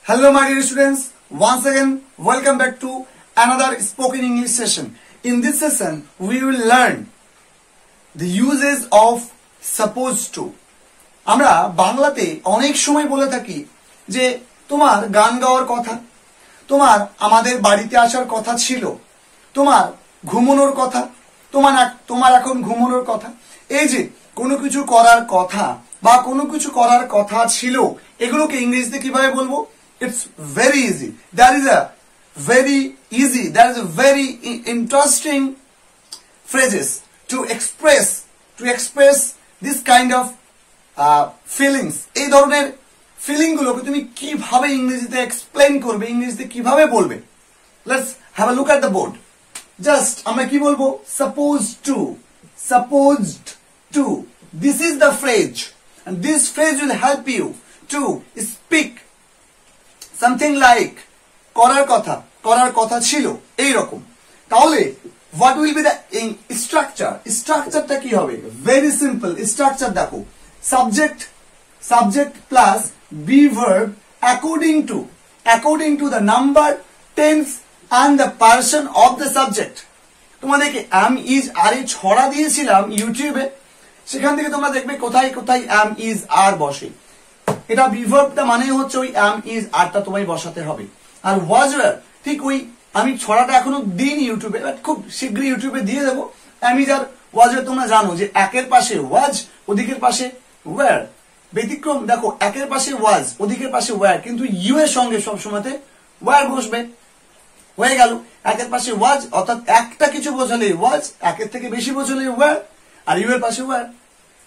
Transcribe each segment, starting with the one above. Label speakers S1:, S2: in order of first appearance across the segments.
S1: Hello my dear students, once again welcome back to another spoken English session. In this session we will learn the uses of supposed to. আমরা বাংলাতে অনেক সময় বলে থাকি যে তোমার গান গাওয়ার কথা, তোমার আমাদের বাড়িতে আসার কথা ছিল, তোমার ঘুমানোর কথা, তোমার এখন ঘুমানোর কথা। এই যে কোনো কিছু করার কথা বা কোনো কিছু করার কথা ছিল, এগুলোকে ইংরেজিতে কিভাবে বলবো? It's very easy. That is a very interesting phrases to express this kind of feelings. এই ধরনের ফিলিং গুলোকে তুমি কিভাবে ইংরেজিতে এক্সপ্লেইন করবে, ইংরেজিতে কিভাবে বলবে? Let's have a look at the board. Just আমরা কি বলবো? Supposed to. This is the phrase, and this phrase will help you to speak something like করার কথা ছিল এই রকম। তাহলে what will be the structureটা কি হবে? Very simple structure দেখো, subject plus be verb according to the number, tense and the person of the subject. তোমাদেরকে am is are ছড়া দিয়েছিলাম ইউটিউবে, সেখান থেকে তোমরা দেখবে কোথায় am is are বসে। এটা be verbটা মানে হচ্ছে ওই am is are টা তোমায় বসাতে হবে। আর was were ঠিক ওই, আমি ছড়াটা এখনো দিইনি ইউটিউবে, বাট খুব শীঘ্রই ইউটিউবে দিয়ে দেবো। am is are was were তোমরা জানো যে একের পাশে was, ওদিকের পাশে were। ব্যতিক্রম দেখো, একের পাশে was, ওদিকের পাশে were, কিন্তু ইউ এর সঙ্গে সব সময়তে were বসবে। হয়ে গেল, একের পাশে was অর্থাৎ একটা কিছু বোঝালে was, একের থেকে বেশি বোঝালে were, আর ইউ এর পাশে were।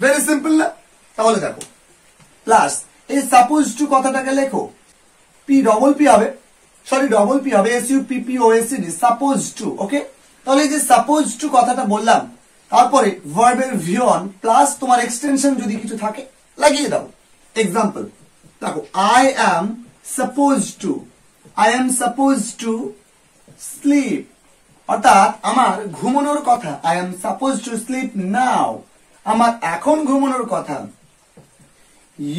S1: ভেরি সিম্পল না? তাহলে দেখো প্লাস এই সাপোজ টু কথাটাকে লেখো, ডবল পি হবে SUPPOSED, সাপোজ টু। ওকে, তাহলে এই যে সাপোজ টু কথাটা বললাম, তারপরে ভার্বের ভিওন প্লাস তোমার এক্সটেনশন যদি কিছু থাকে লাগিয়ে দাও। এক্সাম্পল দেখো, I am supposed to sleep, অর্থাৎ আমার ঘুমানোর কথা। I am supposed to sleep now, আমার এখন ঘুমানোর কথা।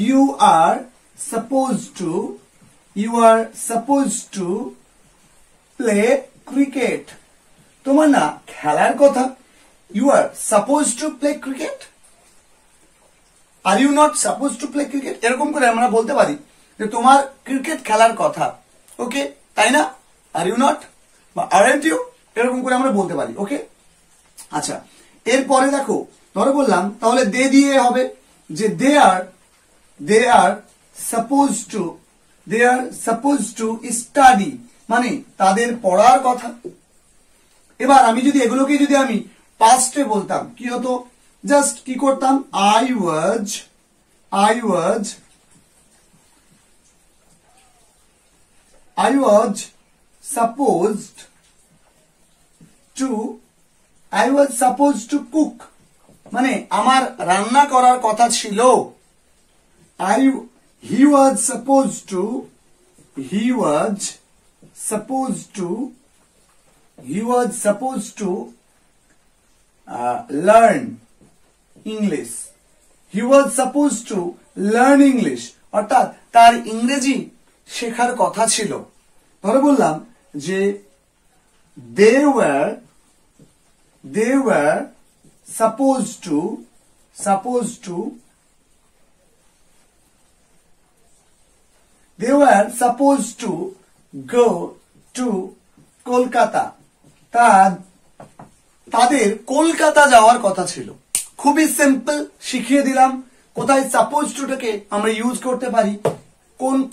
S1: You are supposed to play cricket, তোমার না খেলার কথা। You are supposed to play cricket, are you not supposed to play cricket? এরকম করে আমরা বলতে পারি যে তোমার ক্রিকেট খেলার কথা, ওকে, তাই না? Are you not বা aren't you, এরকম করে আমরা বলতে পারি। ওকে, আচ্ছা, এরপরে দেখো, ধরো বললাম, তাহলে দে দিয়ে হবে যে they are supposed to study, মানে তাদের পড়ার কথা। এবার আমি যদি এগুলোকে যদি আমি পাস্টে বলতাম কি হতো? জাস্ট কি করতাম? I was supposed to cook, মানে আমার রান্না করার কথা ছিল। He was supposed to learn English. He was supposed to learn English, অর্থাৎ তার ইংরেজি শেখার কথা ছিল। ধরো বললাম যে they were supposed to go to Kolkata, তাদের কলকাতা যাওয়ার কথা ছিল। খুবই সিম্পল, শিখিয়ে দিলাম কোথায় সাপোজ টুটাকে আমরা ইউজ করতে পারি,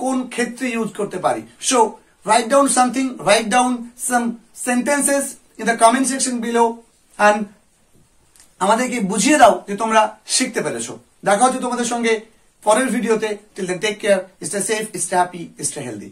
S1: কোন ক্ষেত্রে ইউজ করতে পারি। So write down some sentences in the comment section below and আমাদেরকে বুঝিয়ে দাও যে তোমরা শিখতে পেরেছো। দেখা হচ্ছে তোমাদের সঙ্গে পরের ভিডিওতে। Till then, take care, stay safe, stay happy, stay healthy.